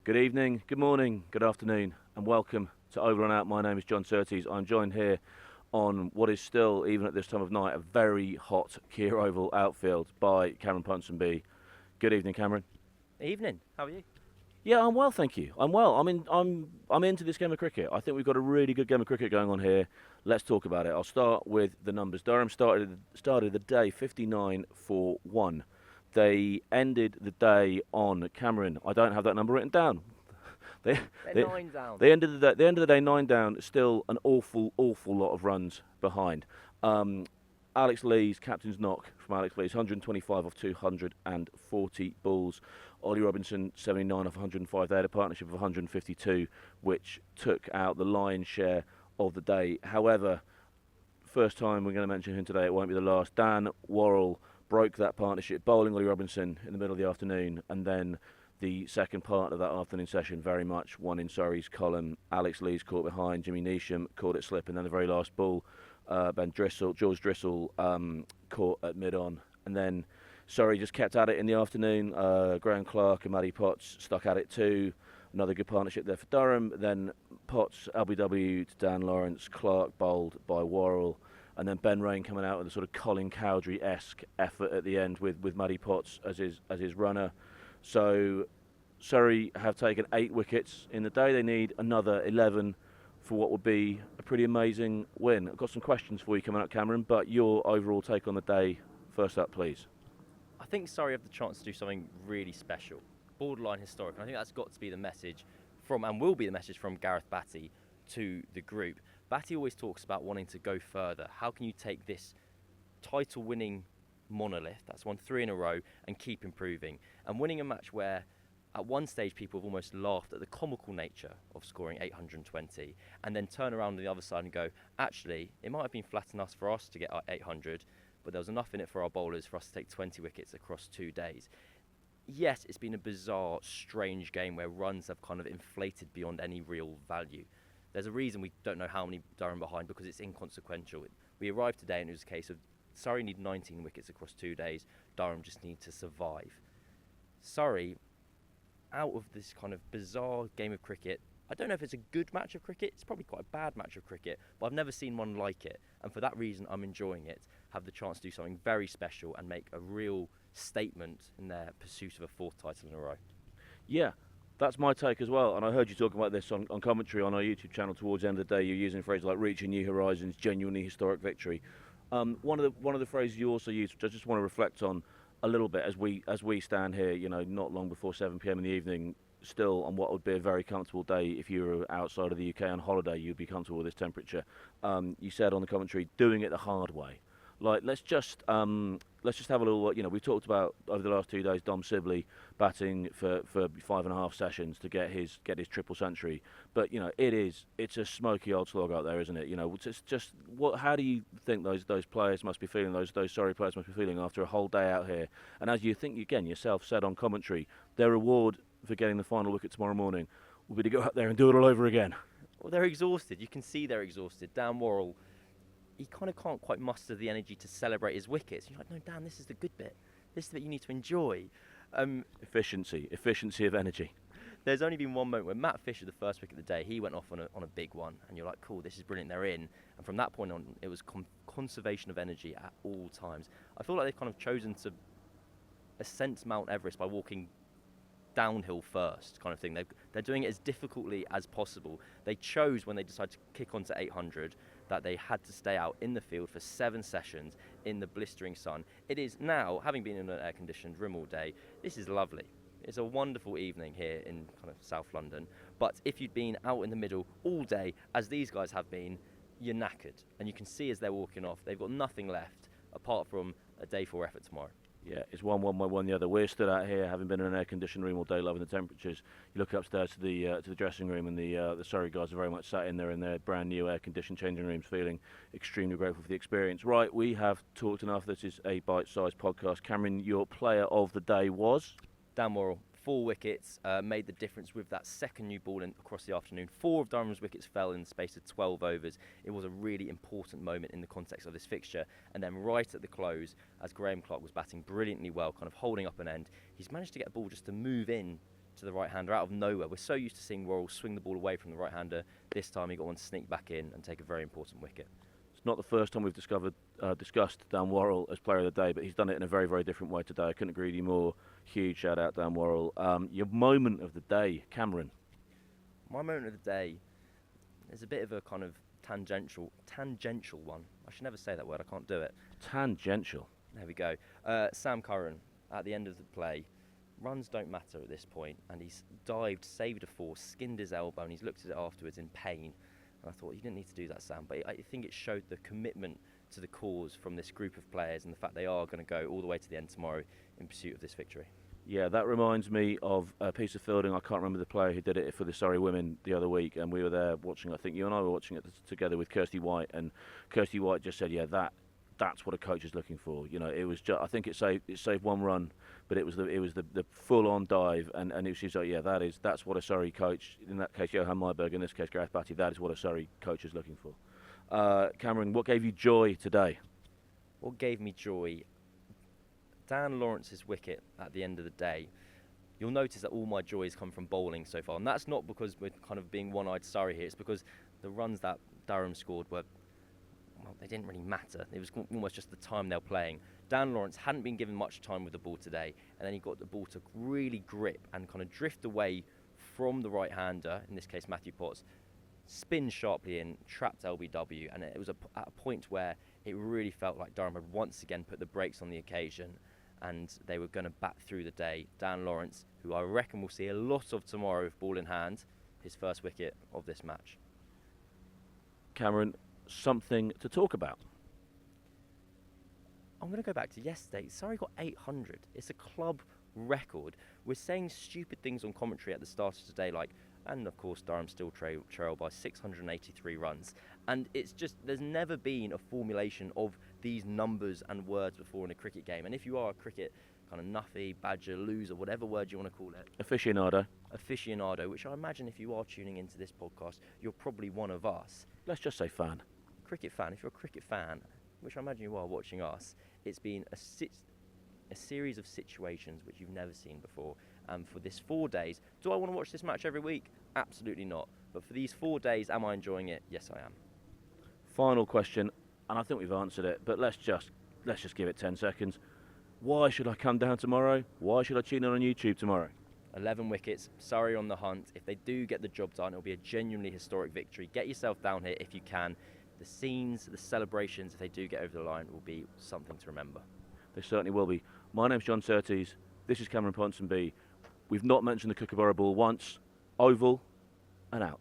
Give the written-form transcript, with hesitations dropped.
Good evening, good morning, good afternoon, and welcome to Over and Out. My name is John Surtees. I'm joined here on what is still, even at this time of night, a very hot Kia Oval outfield by Cameron Ponsonby. Good evening, Cameron. Evening. How are you? Yeah, I'm well, thank you. I'm well. I'm into this game of cricket. I think we've got a really good game of cricket going on here. Let's talk about it. I'll start with the numbers. Durham started the day 59 for 1. They ended the day on Cameron. I don't have that number written down. They're 9 down. They ended the day 9 down. Still an awful lot of runs behind. Alex Lee's captain's knock from Alex Lee's 125 off 240 balls. Ollie Robinson 79 off 105. They had a partnership of 152, which took out the lion's share of the day. However, first time we're going to mention him today, it won't be the last. Dan Worrell broke that partnership, bowling Ollie Robinson in the middle of the afternoon, and then the second part of that afternoon session very much won in Surrey's column. Alex Lee's caught behind, Jimmy Neesham caught it slip, and then the very last ball, George Drissel caught at mid-on, and then Surrey just kept at it in the afternoon. Graham Clark and Matty Potts stuck at it too. Another good partnership there for Durham. Then Potts, LBW to Dan Lawrence, Clark bowled by Worrell, and then Ben Rain coming out with a sort of Colin Cowdrey-esque effort at the end with Matty Potts as his runner. So Surrey have taken 8 wickets in the day. They need another 11 for what would be a pretty amazing win. I've got some questions for you coming up, Cameron, but your overall take on the day first up, please. I think Surrey have the chance to do something really special, borderline historic. And I think that's got to be the message from, and will be the message from Gareth Batty to the group. Batty always talks about wanting to go further. How can you take this title-winning monolith, that's won 3 in a row, and keep improving? And winning a match where at one stage people have almost laughed at the comical nature of scoring 820, and then turn around on the other side and go, actually, it might have been flat enough for us to get our 800, but there was enough in it for our bowlers for us to take 20 wickets across 2 days. Yes, it's been a bizarre, strange game where runs have kind of inflated beyond any real value. There's a reason we don't know how many Durham behind, because it's inconsequential. We arrived today and it was a case of Surrey need 19 wickets across 2 days, Durham just need to survive. Surrey, out of this kind of bizarre game of cricket, I don't know if it's a good match of cricket, it's probably quite a bad match of cricket, but I've never seen one like it, and for that reason I'm enjoying it, have the chance to do something very special and make a real statement in their pursuit of a 4th title in a row. Yeah, that's my take as well, and I heard you talking about this on commentary on our YouTube channel towards the end of the day. You're using phrases like reaching new horizons, genuinely historic victory. One of the phrases you also use, which I just want to reflect on a little bit as we stand here, not long before 7 p.m. in the evening, still on what would be a very comfortable day. If you were outside of the UK on holiday, you'd be comfortable with this temperature. You said on the commentary, doing it the hard way. Like, let's just have a little. We talked about over the last 2 days Dom Sibley batting for 5.5 sessions to get his triple century. But it's a smoky old slog out there, isn't it? How do you think those players must be feeling? Those Surrey players must be feeling after a whole day out here. And as you think again yourself said on commentary, their reward for getting the final wicket tomorrow morning will be to go out there and do it all over again. Well, they're exhausted. You can see they're exhausted. Dan Worrell, he kind of can't quite muster the energy to celebrate his wickets. You're like, no, Dan, this is the good bit. This is the bit you need to enjoy. Efficiency of energy. There's only been one moment where Matt Fisher, the first wicket of the day, he went off on a big one, and you're like, cool, this is brilliant, they're in. And from that point on, it was conservation of energy at all times. I feel like they've kind of chosen to ascend Mount Everest by walking downhill first, kind of thing. They're doing it as difficultly as possible. They chose, when they decided to kick on to 800, that they had to stay out in the field for 7 sessions in the blistering sun. It is now, having been in an air-conditioned room all day, this is lovely. It's a wonderful evening here in kind of South London. But if you'd been out in the middle all day, as these guys have been, you're knackered. And you can see as they're walking off, they've got nothing left apart from a day 4 effort tomorrow. Yeah, it's one by one the other. We're stood out here, having been in an air-conditioned room all day, loving the temperatures. You look upstairs to the dressing room, and the Surrey guys are very much sat in there in their brand new air-conditioned changing rooms, feeling extremely grateful for the experience. Right, we have talked enough. This is a bite-sized podcast. Cameron, your player of the day was? Dan Worrell. 4 wickets, made the difference with that second new ball across the afternoon. 4 of Durham's wickets fell in the space of 12 overs. It was a really important moment in the context of this fixture. And then right at the close, as Graham Clark was batting brilliantly well, kind of holding up an end, he's managed to get a ball just to move in to the right-hander out of nowhere. We're so used to seeing Worrell swing the ball away from the right-hander. This time he got one to sneak back in and take a very important wicket. It's not the first time we've discussed Dan Worrell as player of the day, but he's done it in a very, very different way today. I couldn't agree with you more. Huge shout out, Dan Worrell. Your moment of the day, Cameron. My moment of the day is a bit of a kind of tangential one. I should never say that word, I can't do it. Tangential. There we go. Sam Curran, at the end of the play, runs don't matter at this point, and he's dived, saved a four, skinned his elbow, and he's looked at it afterwards in pain. And I thought, you didn't need to do that, Sam, but I think it showed the commitment to the cause from this group of players and the fact they are going to go all the way to the end tomorrow in pursuit of this victory. Yeah, that reminds me of a piece of fielding. I can't remember the player who did it for the Surrey women the other week, and we were there watching. I think you and I were watching it together with Kirsty White, and Kirsty White just said, "Yeah, that's what a coach is looking for." You know, it was just, I think it saved one run, but it was the full-on dive, and she's like, "Yeah, that's what a Surrey coach, in that case Johan Myberg, in this case Gareth Batty, that is what a Surrey coach is looking for." Cameron, what gave you joy today? What gave me joy? Dan Lawrence's wicket at the end of the day. You'll notice that all my joys come from bowling so far, and that's not because we're kind of being one-eyed Surrey here. It's because the runs that Durham scored were, well, they didn't really matter. It was almost just the time they were playing. Dan Lawrence hadn't been given much time with the ball today, and then he got the ball to really grip and kind of drift away from the right-hander, in this case Matthew Potts, spin sharply in, trapped LBW, and it was at a point where it really felt like Durham had once again put the brakes on the occasion, and they were going to bat through the day. Dan Lawrence, who I reckon we'll see a lot of tomorrow with ball in hand, his first wicket of this match. Cameron, something to talk about? I'm going to go back to yesterday. Surrey got 800. It's a club record. We're saying stupid things on commentary at the start of today, like, and of course Durham still trail by 683 runs. And it's just, there's never been a formulation of these numbers and words before in a cricket game. And if you are a cricket kind of nuffy, badger, loser, whatever word you want to call it. Aficionado, which I imagine if you are tuning into this podcast, you're probably one of us. Let's just say fan. Cricket fan. If you're a cricket fan, which I imagine you are watching us, it's been a series of situations which you've never seen before. And for this 4 days, do I want to watch this match every week? Absolutely not. But for these 4 days, am I enjoying it? Yes, I am. Final question, and I think we've answered it, but let's just give it 10 seconds. Why should I come down tomorrow? Why should I tune in on YouTube tomorrow? 11 wickets, Surrey on the hunt. If they do get the job done, it'll be a genuinely historic victory. Get yourself down here if you can. The scenes, the celebrations, if they do get over the line, will be something to remember. They certainly will be. My name's John Surtees. This is Cameron Ponsonby. We've not mentioned the Kookaburra ball once. Oval and out.